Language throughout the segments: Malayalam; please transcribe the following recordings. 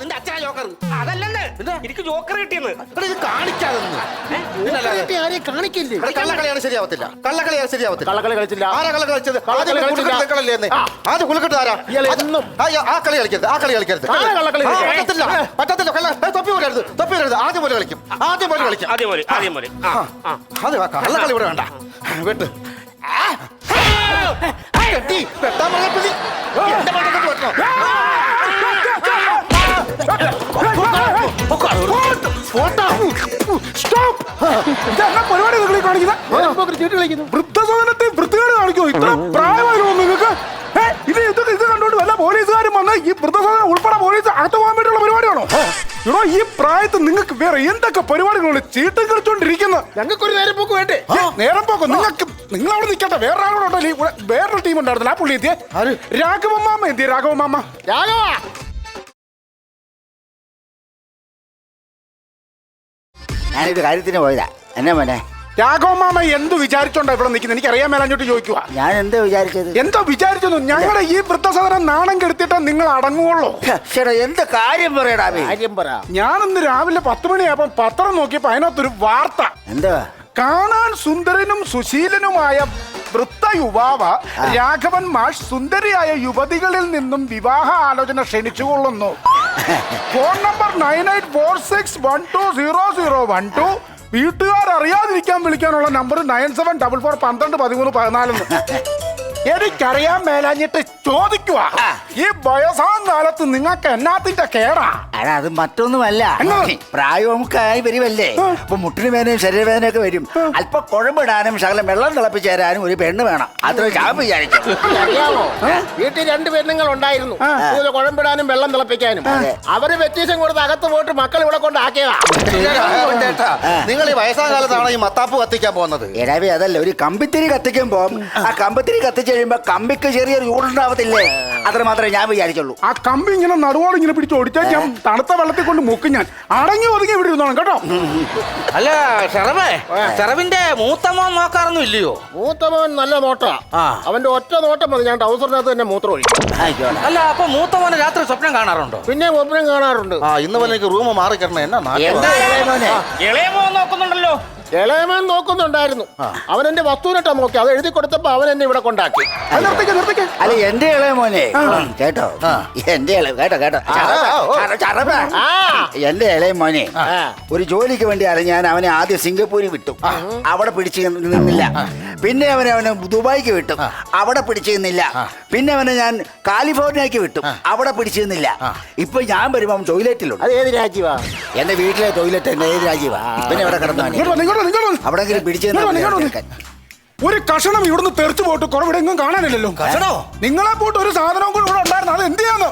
നിന്റെ അച്ഛനാ ജോക്കർ. അതല്ലെന്ന് എനിക്ക് ജോക്കർ കിട്ടിയെന്ന്. ഇത് കാണിക്കാതെന്ന് ആരെയും കാണിക്കില്ലേ? കള്ളക്കളിയാണ് ശരിയാവത്തില്ല. കള്ളക്കളിയാണ് ശരിയാവത്തില്ല. കള്ളക്കളി കളിച്ചില്ല. ആരാ കള്ള കളിച്ചത്? ആദ്യം കുളിക്കട്ടെ ആരാ? ആ കളി കളിക്കരുത്. ആ കളി കളിക്കരുത്. പറ്റത്തില്ല പറ്റത്തില്ല. തൊപ്പി പോരരുത്. തൊപ്പി വരരുത്. ആദ്യം പോലെ കളിക്കും. ആദ്യം പോലെ കളിക്കും. അത് കള്ളക്കളി ഇവിടെ വേണ്ട. വെട്ട് കെട്ടി വെട്ടാൻ പറഞ്ഞ എന്റെ മണ്ടൊക്കെ വെട്ടണോ? പരിപാടി കാണിക്കുന്ന വൃദ്ധസദനത്തെ വൃത്തികേട് കാണിക്കോ? ഇത്ര പ്രായമായിരുന്നു നിങ്ങൾക്ക്? ഇത് കണ്ടോണ്ട് വല്ല പോലീസുകാരും വന്ന് ഈ വൃദ്ധസദനം ഉൾപ്പെടെ പോലീസ് അകത്ത് പോകാൻ വേണ്ടിയുള്ള പരിപാടിയാണോ? ഇവിടെ ഈ പ്രായത്തിൽ നിങ്ങൾക്ക് വേറെ എന്തൊക്കെ പരിപാടികളുണ്ട്? ചീട്ടും കളിച്ചോണ്ടിരിക്കുന്നത്. ഞങ്ങൾക്കൊരു നേരം പോക്ക് വേണ്ടേ? നേരം പോക്കോ? നിങ്ങൾ അവിടെ നിൽക്കട്ടെ. വേറൊരു ടീം ഉണ്ടായിരുന്നില്ല. ആ പുള്ളി എത്തിയേ. രാഘവമാമ എന്തിയെ? രാഘവമാമ ഞാനൊരു കാര്യത്തിന് പോയതാ. എന്നാ മോനെ? രാഘവമാമ എന്ത് വിചാരിച്ചോണ്ടാ ഇവിടെ നിൽക്കുന്നത്? എനിക്ക് അറിയാൻ മേലഞ്ഞോട്ട് ചോദിക്കുക. ഞാൻ എന്താ വിചാരിച്ചത്? എന്തോ വിചാരിച്ചു? ഞങ്ങളുടെ ഈ വൃദ്ധസദനം നാണം കെടുത്തിട്ട് നിങ്ങൾ അടങ്ങുള്ളൂ. എന്ത് കാര്യം പറയടാ? കാര്യം പറ. ഞാനിന്ന് രാവിലെ 10 മണിയായപ്പോ പത്രം നോക്കിയപ്പോ അതിനകത്തൊരു വാർത്ത. എന്താ? കാണാൻ സുന്ദരനും സുശീലനുമായ വൃദ്ധ യുവാവ് രാഘവൻ മാഷ് സുന്ദരിയായ യുവതികളിൽ നിന്നും വിവാഹ ആലോചന ക്ഷണിച്ചുകൊള്ളുന്നു. Phone number 9846120012. വീട്ടുകാർ അറിയാതിരിക്കാൻ വിളിക്കാനുള്ള നമ്പർ 9744121314. എനിക്കറിയാൻ മേലാഞ്ഞിട്ട് ചോദിക്കുക. ഈ വയസ്സാം കാലത്ത് നിങ്ങൾക്ക് എന്നാത്തിന്റെ കേടാ? അത് മറ്റൊന്നുമല്ല, പ്രായവും ആയി വരുമല്ലേ. അപ്പൊ മുട്ടിന് വേദനയും ശരീരവേദനയൊക്കെ വരും. അല്പം കുഴമ്പിടാനും ശകലം വെള്ളം തിളപ്പിച്ച് തരാനും ഒരു പെണ്ണ് വേണം. അത്ര ഞാൻ വിചാരിച്ചു. അറിയാമോ, വീട്ടിൽ 2 പെണ്ണുങ്ങൾ ഉണ്ടായിരുന്നു. കുഴമ്പിടാനും വെള്ളം തിളപ്പിക്കാനും. അവര് വ്യത്യാസം കൊടുത്ത് അകത്ത് പോയിട്ട് മക്കൾ ഇവിടെ കൊണ്ടാക്കിയതാ. നിങ്ങൾ ഈ വയസ്സാം കാലത്താണ് ഈ മത്താപ്പ് കത്തിക്കാൻ പോകുന്നത്? എടാവേ, അതല്ല, ഒരു കമ്പിത്തിരി കത്തിക്കുമ്പോ ആ കമ്പിത്തിരി കത്തിച്ച് കഴിയുമ്പോ കമ്പിക്ക് ചെറിയൊരു ചൂടുണ്ടാവത്തില്ലേ? അത്ര മാത്രമേ ഞാൻ വിചാരിച്ചുള്ളൂ. ആ കമ്പി ഇങ്ങനെ നടുവോളം ഇങ്ങനെ പിടിച്ച് ഓടിച്ചാൽ ഞാൻ തണുത്ത വെള്ളത്തിൽ കൊണ്ട് മുക്കും. ഞാൻ അടങ്ങി ഒതുങ്ങി ഇവിടെ ഇരുന്നോണം കേട്ടോ. അല്ല ഷെറവേ, ഷെറവിന്റെ മൂത്തമോൻ നോക്കാറൊന്നും ഇല്ലയോ? മൂത്തമോൻ നല്ല നോട്ടാ. അവന്റെ ഒറ്റ നോട്ടം മതി, ഞാൻ ട്രൗസറിനകത്ത് തന്നെ മൂത്രം ഒഴിക്കും. അല്ല, അപ്പൊ മൂത്തമോനെ രാത്രി സ്വപ്നം കാണാറുണ്ടോ? പിന്നെ സ്വപ്നം കാണാറുണ്ട്. ഇന്ന് പോലെ എനിക്ക് റൂം മാറി കിടണം. എന്നാ ഇളയമോൻ നോക്കുന്നുണ്ടല്ലോ. ഇളയമൻ നോക്കുന്നുണ്ടായിരുന്നു. അവൻ എന്റെ വസ്തുവിനിട്ടാ നോക്കി. അത് എഴുതി കൊടുത്തപ്പോ അവൻ എന്നെ ഇവിടെ കൊണ്ടാക്കി. അല്ല, എന്റെ ഇളയ മോനെ കേട്ടോ, എന്റെ കേട്ടോ എന്റെ ഇളയ മോനെ ഒരു ജോലിക്ക് വേണ്ടിയാണ് ഞാൻ അവനെ ആദ്യം സിംഗപ്പൂരിൽ വിട്ടു. അവിടെ പിടിച്ചു നിന്നില്ല. പിന്നെ അവനെ ദുബായിക്ക് വിട്ടു. അവിടെ പിടിച്ചു നിന്നില്ല. പിന്നെ അവനെ ഞാൻ കാലിഫോർണിയക്ക് വിട്ടു. അവിടെ പിടിച്ചു നിന്നില്ല. ഇപ്പൊ ഞാൻ വരുമ്പോ അവൻ ടോയ്ലറ്റിലുണ്ട്. അത് ഏത് രാജ്യവാ? എന്റെ വീട്ടിലെ ടോയ്ലറ്റ് എന്റെ ഏത് രാജ്യവാ? പിന്നെ അവിടെ കിടന്നു അവിടെ പിടിച്ചു. ഒരു കഷണം ഇവിടുന്ന് തെറിച്ചു പോയിട്ട് കുറവിടെ എങ്ങും കാണാനില്ലല്ലോ. നിങ്ങളെ പോയിട്ട് ഒരു സാധനവും കൂടെ ഇവിടെ ഉണ്ടായിരുന്നു. അത് എന്ത് ചെയ്യാന്ന്?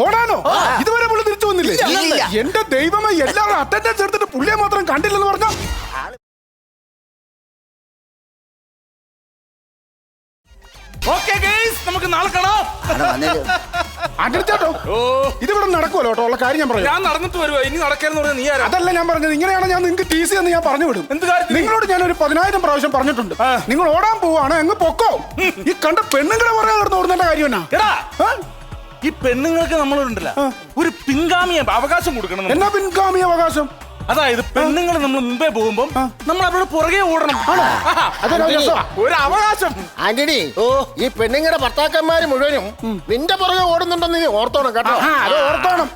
ഓടാനോ? ഇതുവരെ പുള്ളി തിരിച്ചു വന്നില്ലേ? എന്റെ ദൈവമേ, എല്ലാവരും അറ്റൻഡൻസ് എടുത്തിട്ട് പുള്ളിയെ മാത്രം കണ്ടില്ലെന്ന് പറഞ്ഞ. നമുക്ക് നാളെ കാണാം. ചേട്ടോ, ഇതിവിടെ നടക്കുമല്ലോ കേട്ടോ. ഉള്ള കാര്യം ഞാൻ പറയാം. ഞാൻ നടന്നിട്ട് വരുവാ. ഇനി നടക്കാന്ന് പറഞ്ഞാൽ നീ ആരാ? അതല്ല ഞാൻ പറഞ്ഞത്. ഇങ്ങനെയാണ് ഞാൻ നിങ്ങൾക്ക് TC എന്ന് ഞാൻ പറഞ്ഞു വിടും. എന്ത് കാര്യം? നിങ്ങളോട് ഞാൻ ഒരു 10,000 പ്രാവശ്യം പറഞ്ഞിട്ടുണ്ട്. നിങ്ങൾ ഓടാൻ പോവാണ്, അങ്ങ് പൊക്കോ. ഈ കണ്ട പെണ്ണുങ്ങളെ പറയാൻ കിടന്ന് ഓടുന്ന കാര്യം എന്നാ? ഈ പെണ്ണുങ്ങൾക്ക് നമ്മളുണ്ടല്ല ഒരു പിൻഗാമിയ അവകാശം കൊടുക്കണം. എന്നാ പിൻഗാമിയ അവകാശം? അതായത് പെണ്ണുങ്ങൾ നമ്മൾ മുമ്പേ പോകുമ്പോ നമ്മൾ അവരുടെ പുറകെ ഓടണം. ഒരു അവകാശം. ആന്റണി, ഈ പെണ്ണുങ്ങളുടെ ഭർത്താക്കന്മാര് മുഴുവനും നിന്റെ പുറകെ ഓടുന്നുണ്ടെന്ന് നീ ഓർത്തോണം കേട്ടോ. അത് ഓർത്തോണം.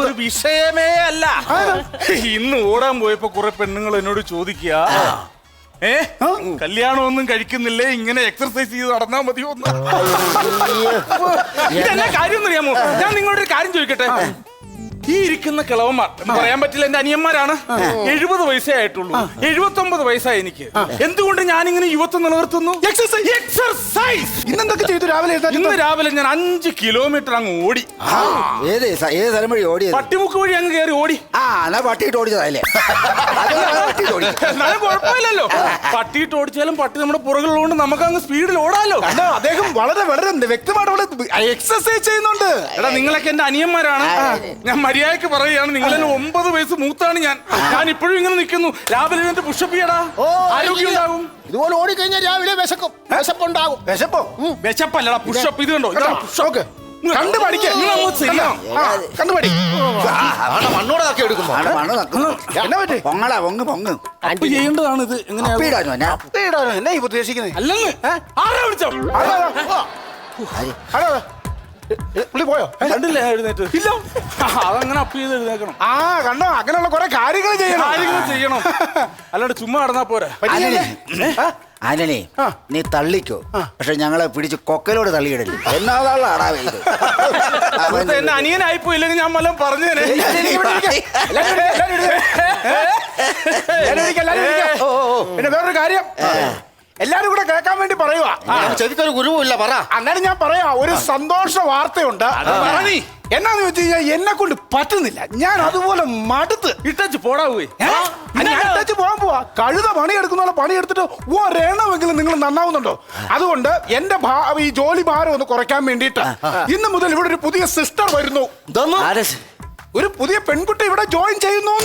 ഒരു വിഷയമേ അല്ല. ഇന്ന് ഓടാൻ പോയപ്പോ കുറെ പെണ്ണുങ്ങൾ എന്നോട് ചോദിക്കുക, കല്യാണമൊന്നും കഴിക്കുന്നില്ലേ, ഇങ്ങനെ എക്സർസൈസ് ചെയ്ത് നടന്നാ മതിയോ? ഇതെന്നാ കാര്യം അറിയാമോ? ഞാൻ നിങ്ങളോടൊരു കാര്യം ചോദിക്കട്ടെ. ഈ ഇരിക്കുന്ന കിളവന്മാർ പറയാൻ പറ്റില്ല, എന്റെ അനിയന്മാരാണ്. 70 വയസ്സേ ആയിട്ടുള്ളൂ. 79 വയസ്സായി എനിക്ക്. എന്തുകൊണ്ട് ഞാനിങ്ങനെ യുവത്വം നിലനിർത്തുന്നു? എക്സർസൈസ്. ഇന്നെന്തൊക്കെ ചെയ്തു രാവിലെ? ഇന്ന് രാവിലെ ഞാൻ 5 കിലോമീറ്റർ അങ്ങ് ഓടി. ഏത് സ്ഥലം വഴി ഓടി? പട്ടിമുക്ക് വഴി അങ്ങ് കയറി ഓടി. പട്ടിയിട്ട് ഓടിച്ചതല്ലേ? എന്നാലും കുഴപ്പമില്ലല്ലോ. പട്ടിയിട്ട് ഓടിച്ചാലും പട്ടി നമ്മുടെ പുറകിലുള്ളതുകൊണ്ട് നമുക്ക് അങ്ങ് സ്പീഡിൽ ഓടാലോ. അദ്ദേഹം വളരെ വളരെ വ്യക്തമായിട്ട് എക്സർസൈസ് ചെയ്യുന്നുണ്ട്. എടാ, നിങ്ങളൊക്കെ എന്റെ അനിയന്മാരാണ്. ഞാൻ മര്യാദക്ക് പറയുകയാണ് നിങ്ങളിൽ 9 വയസ്സ് മൂത്താണ് ഞാൻ ഇപ്പോഴും ഇങ്ങനെ നിൽക്കുന്നു. രാവിലെ എന്റെ പുഷപ്പ് ചെയ്യടാ, ആരോഗ്യം ഉണ്ടാകും. ഇതുപോലെ ഓടിക്കഴിഞ്ഞാൽ രാവിലെ വിശപ്പുണ്ടാകും. വിശപ്പോ? വിശപ്പല്ലടാ പുഷപ്പ്. ഇത് കണ്ടോ? ഷോക്ക് കണ്ടു പഠിക്കുക. കണ്ടുപടി മണ്ണോടാക്കി എടുക്കുമ്പോ എന്നാ പറ്റി? പൊങ്ങടാ, പൊങ്ങ്. അപ്പ് ചെയ്യേണ്ടതാണ് ഇത്. എങ്ങനെയാ അപ്പിയിടാനോ? എന്നാ ഈ ഉദ്ദേശിക്കുന്നത്? അല്ലെന്ന് ആരാ വിളിച്ചോ? പുള്ളി പോയോ? കണ്ടില്ലേ എഴുന്നേറ്റ്? ഇല്ല. അതങ്ങനെ അപ്പ് ചെയ്ത് എഴുന്നേക്കണം. കണ്ടോ, അങ്ങനെയുള്ള കുറെ കാര്യങ്ങൾ ചെയ്യണം. അല്ലാണ്ട് ചുമ്മാ നടന്നാ പോരാ. ആന്റണി, നീ തള്ളിക്കോ, പക്ഷെ ഞങ്ങളെ പിടിച്ച് കൊക്കലോട് തള്ളിയിടല്ലേ. എന്നാളാടാ ഇത്. എന്നെ അനിയനായിപ്പോ ഇല്ലെങ്കിൽ ഞാൻ വല്ലതും പറഞ്ഞേനെ. പിന്നെ വേറൊരു കാര്യം എല്ലാരും കൂടെ കേൾക്കാൻ വേണ്ടി പറയുവാ. ചെവിക്കൊരു ഗുരുവില്ല, പറ. അങ്ങനെ ഞാൻ പറയാ, ഒരു സന്തോഷ വാർത്തയുണ്ട്. എന്നാന്ന് വെച്ച് കഴിഞ്ഞാൽ എന്നെ കൊണ്ട് പറ്റുന്നില്ല. ഞാൻ അതുപോലെ മടുത്ത് ഇട്ടച്ച് പോടാ പോയി. ഇട്ടച്ച് പോകാൻ പോവാ. കഴുത പണിയെടുക്കുന്ന പണിയെടുത്തിട്ട് ഒരെണ്ണമെങ്കിലും നിങ്ങൾ നന്നാവുന്നുണ്ടോ? അതുകൊണ്ട് എന്റെ ഈ ജോലി ഭാരം ഒന്ന് കുറയ്ക്കാൻ വേണ്ടിയിട്ട് ഇന്ന് മുതൽ ഇവിടെ ഒരു പുതിയ സിസ്റ്റർ വരുന്നു. ഒരു പുതിയ പെൺകുട്ടി ഇവിടെ ജോയിൻ ചെയ്യുന്നു.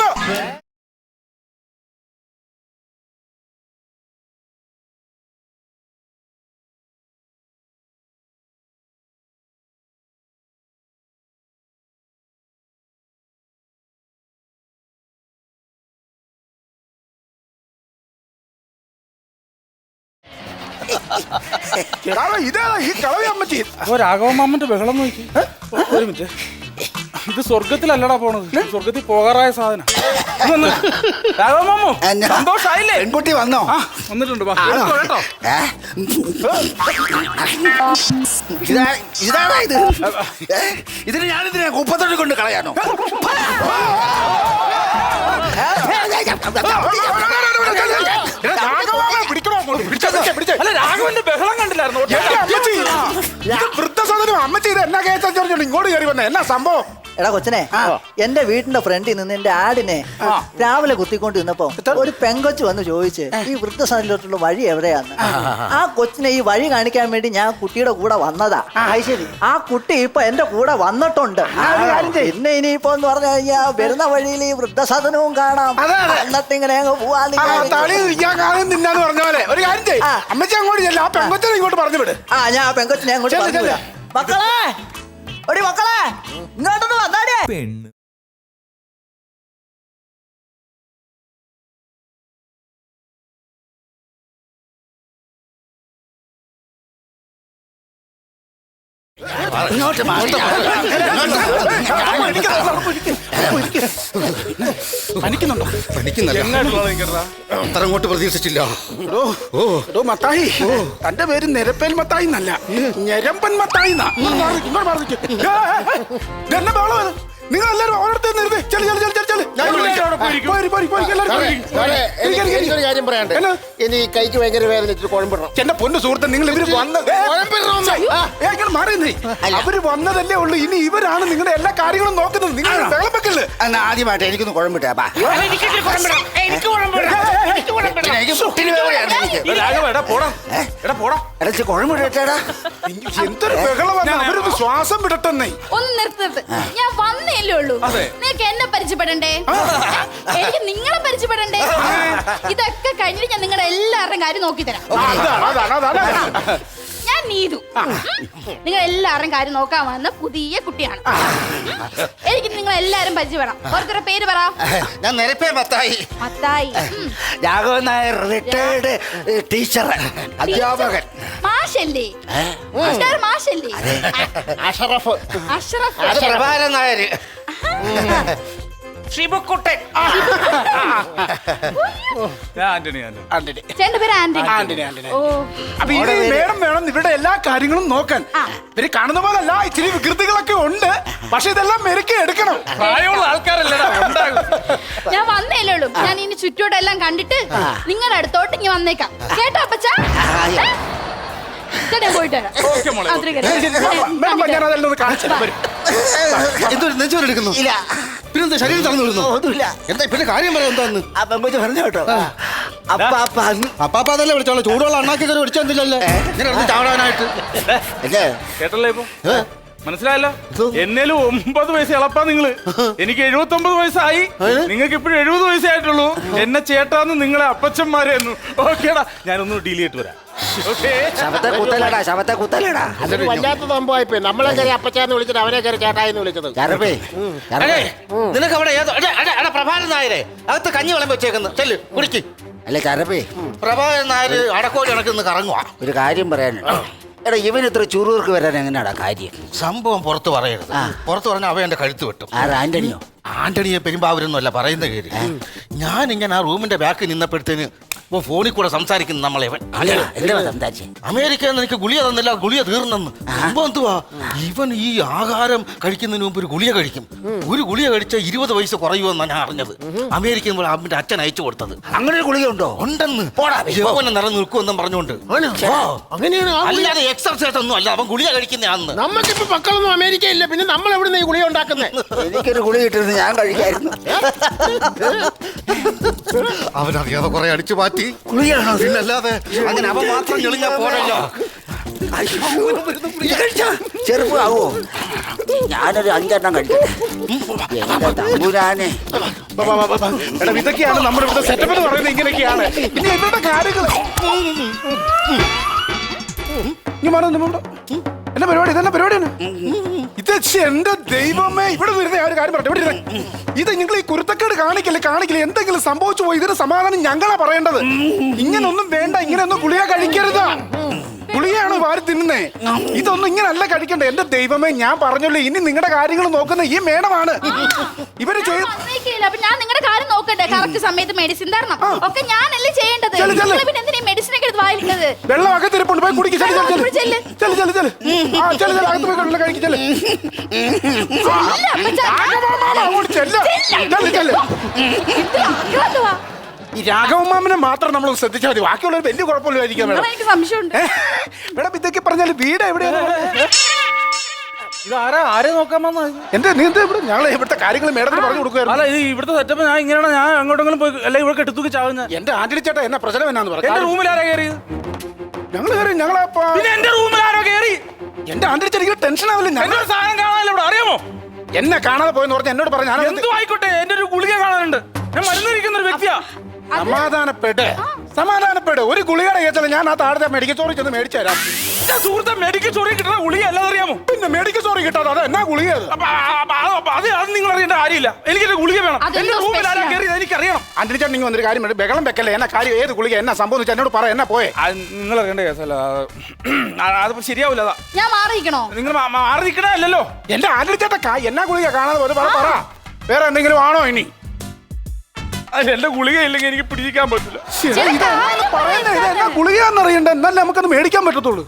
ഇതാ ഈ കളവി അമ്മച്ചി. രാഘവമാമന്റെ ബഹളം നോക്കി. ഒരു മിനിറ്റ്, ഇത് സ്വർഗത്തിലല്ലടാ പോണത്, സ്വർഗത്തിൽ പോകാറായ സാധനം. രാഘവമാമോ, സന്തോഷായില്ലേ? പെൺകുട്ടി വന്നോ? വന്നിട്ടുണ്ട്. കേട്ടോ, ഇതാണോ ഇത്? ഇതിന് ഞാനിതിനെ കുപ്പത്തൊഴി കൊണ്ട് കളയാനോ? അല്ല രാഘവന്റെ ബഹളം കണ്ടില്ലായിരുന്നു. വൃദ്ധസദനം അമ്മച്ചി ഇത് എന്നാ കേട്ടോ ഇങ്ങോട്ട് കയറി വന്നേ, എന്നാ സംഭവം? എടാ കൊച്ചനെ, എന്റെ വീടിന്റെ ഫ്രണ്ടിൽ നിന്ന് എന്റെ ആടിനെ രാവിലെ കുത്തിക്കൊണ്ടിരുന്നപ്പോ ഒരു പെങ്കൊച്ച് വന്ന് ചോദിച്ച് ഈ വൃദ്ധസദനത്തിലോട്ടുള്ള വഴി എവിടെയാന്ന്. ആ കൊച്ചിനെ ഈ വഴി കാണിക്കാൻ വേണ്ടി ഞാൻ കുട്ടിയുടെ കൂടെ വന്നതാ. ശരി, ആ കുട്ടി ഇപ്പൊ എന്റെ കൂടെ വന്നിട്ടുണ്ട്. പിന്നെ ഇനിയിപ്പോ എന്ന് പറഞ്ഞു കഴിഞ്ഞാൽ വരുന്ന വഴിയിൽ ഈ വൃദ്ധസദനവും കാണാം. എന്നിട്ട് ഇങ്ങനെ അങ്ങ് പോവാന്ന് പറഞ്ഞ പോലെ ഒരു കാര്യം ചെയ്യും. അമ്മച്ചി അങ്ങോട്ട് ചെല്ലാം, ആ പെങ്കൊച്ചിനെ ഇങ്ങോട്ട് പറഞ്ഞു വിട്. ഞാൻ ആ പെങ്കൊച്ചിനെ അങ്ങോട്ട് പറഞ്ഞു വിടാം. മക്കളെ, ഒരു മക്കളെ ഇങ്ങോട്ടൊന്ന് വന്നാടിയേ. അത്ര അങ്ങോട്ട് പ്രതീക്ഷിച്ചില്ല. മത്തായി, തന്റെ പേര് നിരപ്പേൽ മത്തായി എന്നല്ല, ഞരമ്പൻ മത്തായി. നിങ്ങൾ എല്ലാവരും ഓരോരുത്തർ നിർത്തി. എനിക്കൊരു കാര്യം പറയാണ്ട്. ഇനി കൈക്ക് ഭയങ്കര വേദന, കുഴമ്പിടണം. എന്റെ പൊന്നു സുഹൃത്തെ, നിങ്ങൾ ഇവര് വന്നത് മാറിയെന്നേ, അവര് വന്നതല്ലേ ഉള്ളു. ഇനി ഇവരാണ് നിങ്ങളുടെ എല്ലാ കാര്യങ്ങളും നോക്കുന്നത്. നിങ്ങൾ വെള്ളം വെക്കല്ലേ? ആദ്യമായിട്ട് എനിക്കൊന്ന് കുഴമ്പിട്ടാ. കുഴമ്പിടേടാ. എന്തൊരു ബഹളമാണ്. അവരൊന്ന് ശ്വാസം വിടട്ടെന്നേ. ഒന്ന് നിർത്തരുത്, ഞാൻ വന്നേല്ലേ ഉള്ളൂ. നിങ്ങൾക്ക് എന്നെ പരിചയപ്പെടണ്ടേ? എനിക്ക് നിങ്ങളെ പരിചയപ്പെടണ്ടേ? ഇതൊക്കെ കഴിഞ്ഞിട്ട് ഞാൻ നിങ്ങളുടെ എല്ലാവരുടെയും കാര്യം നോക്കി തരാം. ഞാൻ നീതു, നിങ്ങൾ എല്ലാവരുടെയും കാര്യം നോക്കാൻ വന്ന പുതിയ കുട്ടിയാണ്. എനിക്ക് നിങ്ങൾ എല്ലാവരും പരിചയപ്പെടാം. ഓരോരുത്തരുടെ പേര് പറ. ഞാൻ നിരപ്പേ മത്തായി. മത്തായി. രാഘവൻ നായർ, റിട്ടയർഡ് ടീച്ചർ, അധ്യാപകൻ. മാഷല്ലേ? മാഷല്ലേ? അഷറഫ്. അഷ്റഫ്. പ്രഭാകരൻ നായർ. ശിവക്കുട്ടൻ. ചേട്ടന്റെ പേര് ആന്റണി. ഓ, അപ്പൊ ഇത് മേഡം വേണം ഇവരുടെ എല്ലാ കാര്യങ്ങളും നോക്കാൻ. ഇവര് കാണുന്ന പോലല്ല, ഇച്ചിരി വികൃതികളൊക്കെ ഉണ്ട്. പക്ഷെ ഇതെല്ലാം മെരുക്കി എടുക്കണം. പ്രായമുള്ള ആൾക്കാരല്ലടാ ഉണ്ടാകും. ഞാൻ വന്നേലേ ഉള്ളൂ. ഞാൻ ഇനി ചുറ്റോട്ടെല്ലാം കണ്ടിട്ട് നിങ്ങളുടെ അടുത്തോട്ട് ഇനി വന്നേക്കാം. കേട്ടോ അപ്പച്ച? പോയിട്ട് വരാം. എന്തൊരു നെഞ്ചോരെടുക്കുന്നു? പിന്നെന്താ ശരീരം തളർന്നു വിടുന്നു? എന്താ പിന്നെ കാര്യം പറയാം? എന്താന്ന് ആ പെമ്പച്ച് പറഞ്ഞു കേട്ടോ. അപ്പാപ്പ അതല്ലേ വിളിച്ചോളൂ. ചൂടുള്ള അണ്ണാക്കി കയറി വിളിച്ചെന്തില്ലല്ലേ ഇങ്ങനെ ചാടാനായിട്ട്? കേട്ടല്ലേ ഇപ്പൊ? മനസ്സിലായല്ലോ? എന്നേലും 9 വയസ്സ് ഇളപ്പാ നിങ്ങള്. എനിക്ക് 79 വയസ്സായി. നിങ്ങൾക്ക് ഇപ്പോഴും 70 വയസ്സേ ആയിട്ടുള്ളൂ. എന്നെ ചേട്ടാന്ന് നിങ്ങളെ അപ്പച്ചന്മാരെന്നു. ഓക്കേടാ, ഞാനൊന്ന് ഡീൽ ചെയ്തിട്ട് വരാം. ശവത്തെ കുത്തലടാ. അതൊരു വല്ലാത്ത സംഭവമായിപ്പോ. നമ്മളെ കയറി അപ്പച്ചാന്ന് വിളിച്ചിട്ട് അവനെ കയറി ചേട്ടായിന്ന് വിളിച്ചത്. നിനക്ക് അവിടെ പ്രഭാകരൻ നായരെ അകത്ത് കഞ്ഞി വിളമ്പ് വെച്ചേക്കുന്നു. ചെല്ലു കുടിക്ക്. അല്ല ചരപ്പേ, പ്രഭാകരൻ നായർ അടക്കോടി കണക്കിന്ന് കറങ്ങുവാ. ഒരു കാര്യം പറയാനുണ്ട്. എടാ, ഇവൻ ഇത്ര ചുറുകർക്ക് വരാൻ എങ്ങനെയാടാ കാര്യം? സംഭവം പുറത്ത് പറയരുത്. പുറത്ത് പറഞ്ഞാൽ അവ എന്റെ കഴുത്ത് വെട്ടും. ആരാ, ആന്റണിയോ? ആന്റണിയെ പെരുമ്പാവൂരൊന്നുമല്ല പറയുന്ന കേറി. ഞാനിങ്ങനെ ആ റൂമിന്റെ ബാക്കിൽ നിന്നപ്പോഴത്തേന് ഫോണിൽ കൂടെ സംസാരിക്കുന്നു നമ്മളെ. എന്താ സംസാരിച്ചേ? അമേരിക്കയിൽ നിന്ന് എനിക്ക് ഗുളിക തന്നില്ല, ഗുളിക തീർന്നെന്ന്. സംഭവം എന്തുവാ, ഇവൻ ഈ ആഹാരം കഴിക്കുന്നതിന് മുമ്പ് ഒരു ഗുളിക കഴിക്കും. ഒരു ഗുളിക കഴിച്ച 20 വയസ്സ് കുറയുമെന്നാണ് ഞാൻ അറിഞ്ഞത്. അമേരിക്കയിൽ നിന്ന് അവന്റെ അച്ഛൻ അയച്ചു കൊടുത്തത്. അങ്ങനെ ഒരു ഗുളിക ഉണ്ടോ? ഉണ്ടെന്ന്. യൗവനം നിലനിൽക്കുമെന്നും പറഞ്ഞുകൊണ്ട്. അങ്ങനെയാണ്. അല്ലാതെ എക്സർസൈസ് ഒന്നും അല്ല, അവൻ ഗുളിക കഴിക്കുന്നതാണെന്ന്. നമുക്കിപ്പോ മക്കളൊന്നും അമേരിക്ക ഇല്ല, പിന്നെ നമ്മൾ എവിടുന്ന് ഈ ഗുളിക ഉണ്ടാക്കുന്നത്? എനിക്കൊരു ഗുളിക കിട്ടുന്നത് ഞാൻ കഴിക്കായിരുന്നു. അവനറിയാതെ കുറെ അടിച്ചു മാറ്റി. ഗുളികയാണോ? പിന്നല്ലാതെ അങ്ങനെ അവൻ മാത്രം ഞെളിഞ്ഞാ പോരല്ലോ. ചെറുപ്പം ആവോ? ഞാനൊരു 5 കഴിക്കട്ടെ. എന്റെ തമ്പുരാനെ. എടാ, ഇതൊക്കെയാണ് നമ്മുടെ ഇവിടുത്തെ സെറ്റപ്പ് എന്ന് പറയുന്നത്. ഇങ്ങനെയൊക്കെയാണ് ഇനി ഇവരുടെ കാര്യങ്ങൾ. എന്നെ പരിപാടി, ഇതെന്നെ പരിപാടിയാണ് ഇത്. എന്റെ ദൈവമേ, ഇവിടെ വരുന്ന ആ ഒരു കാര്യം പറഞ്ഞു. ഇവിടെ ഇത് നിങ്ങൾ ഈ കുരുത്തക്കേട് കാണിക്കില്ല. എന്തെങ്കിലും സംഭവിച്ചു പോയി ഇതിന് സമാധാനം ഞങ്ങളാ പറയേണ്ടത്. ഇങ്ങനൊന്നും വേണ്ട, ഇങ്ങനെയൊന്നും ഗുളിക കഴിക്കരുത്. ഗുളികയാണ് വാരി തിന്നുന്നേ. ഇതൊന്നും ഇങ്ങനല്ല കഴിക്കണ്ടേ. എന്റെ ദൈവമേ, ഞാൻ പറഞ്ഞല്ലോ, ഇനി നിങ്ങളുടെ കാര്യങ്ങൾ നോക്കുന്ന ഈ മേഡമാണ്. ഇവര് ഞാൻ നിങ്ങളുടെ കാര്യം നോക്കട്ടെ. കറക്റ്റ് സമയത്ത് മെഡിസിൻ തരണം. ഒക്കെ ഞാനല്ലേ ചെയ്യേണ്ടത്. പിന്നെ എന്തിനാ മെഡിസിൻ ഒക്കെ എടുത്ത് വായിക്കുന്നത്? വെള്ളം അകത്തിരിപ്പുണ്ട്, പോയി കുടിക്ക്. ഈ രാഘവമാമനെ മാത്രം നമ്മൾ ശ്രദ്ധിച്ചാൽ മതി. ബാക്കിയുള്ളവർ വലിയ കുഴപ്പമില്ലായിരിക്കും. എനിക്ക് സംശയമുണ്ട്. മേഡം, ഇതൊക്കെ പറഞ്ഞാൽ വീട് എവിടെയാണ്? ആരെ നോക്കാൻ വന്ന? നീ എന്താ ഇവിടെ? ഞങ്ങൾ ഇവിടുത്തെ കാര്യങ്ങൾ മേഡത്തിന് പറഞ്ഞു കൊടുക്കുകയായിരുന്നു. അല്ല, ഇത് ഇവിടുത്തെ സെറ്റപ്പ് ഞാൻ ഇങ്ങനെയാണ്. ഞാൻ അങ്ങോട്ടെങ്കിലും പോയി അല്ല ഇവിടെ കെട്ടുത്തൂക്കി ചാവുന്ന. എന്റെ ആന്റണി ചേട്ടാ എന്നാ പ്രശ്നം എന്നാന്ന് പറഞ്ഞു. എന്റെ റൂമിൽ ആരാ കയറിയത്? പിന്നെ എന്റെ റൂമിൽ ആരോ കയറി? എന്റെ ആന്റണി ചേട്ടൻ ടെൻഷൻ ആവില്ല. എന്നൊരു സാധനം കാണാനല്ലോ ഇവിടെ, അറിയാമോ? എന്നെ കാണാതെ പോയെന്ന് പറഞ്ഞ എന്നോട് പറഞ്ഞു. എന്തു ആയിക്കോട്ടെ, എന്റെ ഒരു ഗുളിക കാണാനുണ്ട്. ഞാൻ മരുന്നിരിക്കുന്ന ഒരു വ്യക്തിയാ. സമാധാനപ്പെട്. ഒരു ഗുളികയുടെ കേസല്ല, ഞാൻ ആ താഴത്തെ മെഡിക്കൽ സ്റ്റോറിൽ ചെന്ന് മേടിച്ചു തരാം. സുഹൃത്തെ, മെഡിക്കൽ സ്റ്റോറിൽ കിട്ടുന്ന ഗുളിക അല്ലാതെ അറിയാമോ? പിന്നെ മെഡിക്കൽ സ്റ്റോറിൽ കിട്ടാതെ അത് എന്നാ ഗുളിക? അത് നിങ്ങൾ അറിയേണ്ട കാര്യമില്ല. എനിക്കൊരു ഗുളിക വേണം. എന്റെ റൂമിൽ ആരാ കയറിയത് എനിക്കറിയണം. ആന്റണി ചേട്ടൻ നിങ്ങൾ വന്നൊരു കാര്യം ബഹളം വെക്കല്ലേ. എന്നാ കാര്യം, ഏത് ഗുളിക, എന്നാ സംഭവം എന്നോട് പറ. എന്നാ പോയെ? നിങ്ങൾ അറിയേണ്ട കേസല്ല. അതിപ്പോ ശരിയാവില്ല. അതാ ഞാൻ മാറിയിരിക്കണോ? നിങ്ങൾ മാറി നിൽക്കണേ അല്ലല്ലോ. എന്റെ ആന്റണി ചേട്ടാ എന്നാ ഗുളിക കാണാതെ പോലെ പറ. വേറെ എന്തെങ്കിലും ആണോ ഇനി? എന്റെ ഗുളിക ഇല്ലെങ്കിൽ എനിക്ക് പിടിക്കാൻ പറ്റില്ല. എന്നാ ഗുളികയെന്നറിയണ്ട, എന്നാലേ നമുക്കത് മേടിക്കാൻ പറ്റത്തുള്ളൂ.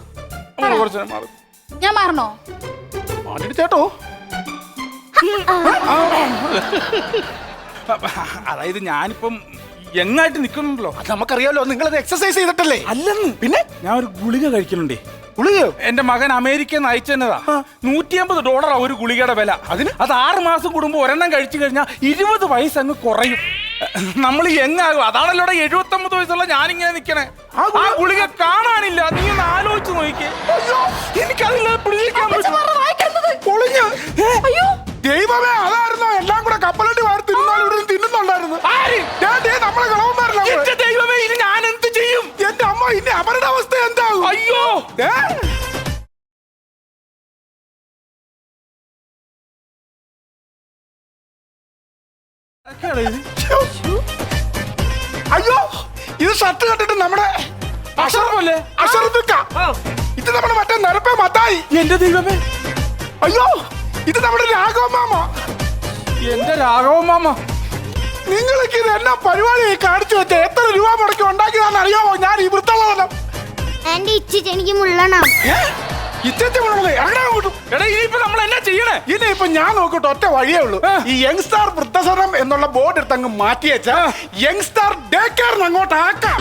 ഞാൻ മാറണോ? ആന്റണി ചേട്ടോ, അതായത് ഞാനിപ്പം എങ്ങായിട്ട് നിൽക്കുന്നുണ്ടല്ലോ. അത് നമുക്കറിയാലോ. നിങ്ങളത് എക്സസൈസ് ചെയ്തിട്ടല്ലേ? അല്ലെന്ന്. പിന്നെ ഞാൻ ഒരു ഗുളിക കഴിക്കുന്നുണ്ടേ. ഗുളികയോ? എന്റെ മകൻ അമേരിക്കയിൽ നിന്ന് അയച്ചെന്നതാ. $150 ഒരു ഗുളികയുടെ വില. അത് 6 മാസം കൂടുമ്പോ ഒരെണ്ണം കഴിച്ചു കഴിഞ്ഞാൽ 20 വയസ്സ് അങ്ങ് കുറയും. നമ്മൾ എങ്ങാകും. അതാണല്ലോ 79 വയസ്സുള്ള ഞാനിങ്ങനെ നിക്കണേ. ആ ഗുളിക കാണാനില്ല. നീ ഒന്ന് ആലോചിച്ച് നോക്കിക്കേ. എനിക്കതില്ല പിടിക്കാൻ ദൈവമേ, അതായിരുന്നോ എല്ലാം കൂടെ കപ്പലണ്ടി വാരി തിന്നാലും ഇവിടെ തിന്നുന്നുണ്ടായിരുന്നു. നമ്മളെ കളവന്മാരല്ല. ദൈവമേ, ഇനി ഞാൻ എന്ത് ചെയ്യും? എന്റെ അമ്മ, ഇനി അവരുടെ അവസ്ഥ എന്താകും? അയ്യോ, അയ്യോ, ഇത് ഷർട്ട് കണ്ടിട്ട് നമ്മുടെ അഷറഫല്ലേ? ഇത് നമ്മുടെ മറ്റേ നിരപ്പേ മത്തായി. എന്റെ ദൈവമേ, അയ്യോ, ഇത് നമ്മുടെ രാഘവ മാമ. എന്റെ രാഘവ മാമ, നിങ്ങൾക്ക് ഇത് എന്നാ പരിപാടി കാണിച്ചു വെച്ച? എത്ര രൂപ മുടക്കി ഉണ്ടാക്കിയതാണെന്ന് അറിയാമോ? ഞാൻ ഈ വൃത്തമുള്ള എനിക്ക് മുള്ളണം. ഇനിയിപ്പോ നമ്മൾ എന്നാ ചെയ്യണേ? ഇനിയിപ്പോ ഞാൻ നോക്കട്ടെ, ഒറ്റ വഴിയേ ഉള്ളൂ. ഈ യങ്സ്റ്റാർ വൃദ്ധസദനം എന്നുള്ള ബോർഡ് എടുത്ത് അങ്ങ് മാറ്റിയേച്ച യങ്സ്റ്റാർ ഡേ കെയറിന് അങ്ങോട്ട് ആക്കാം.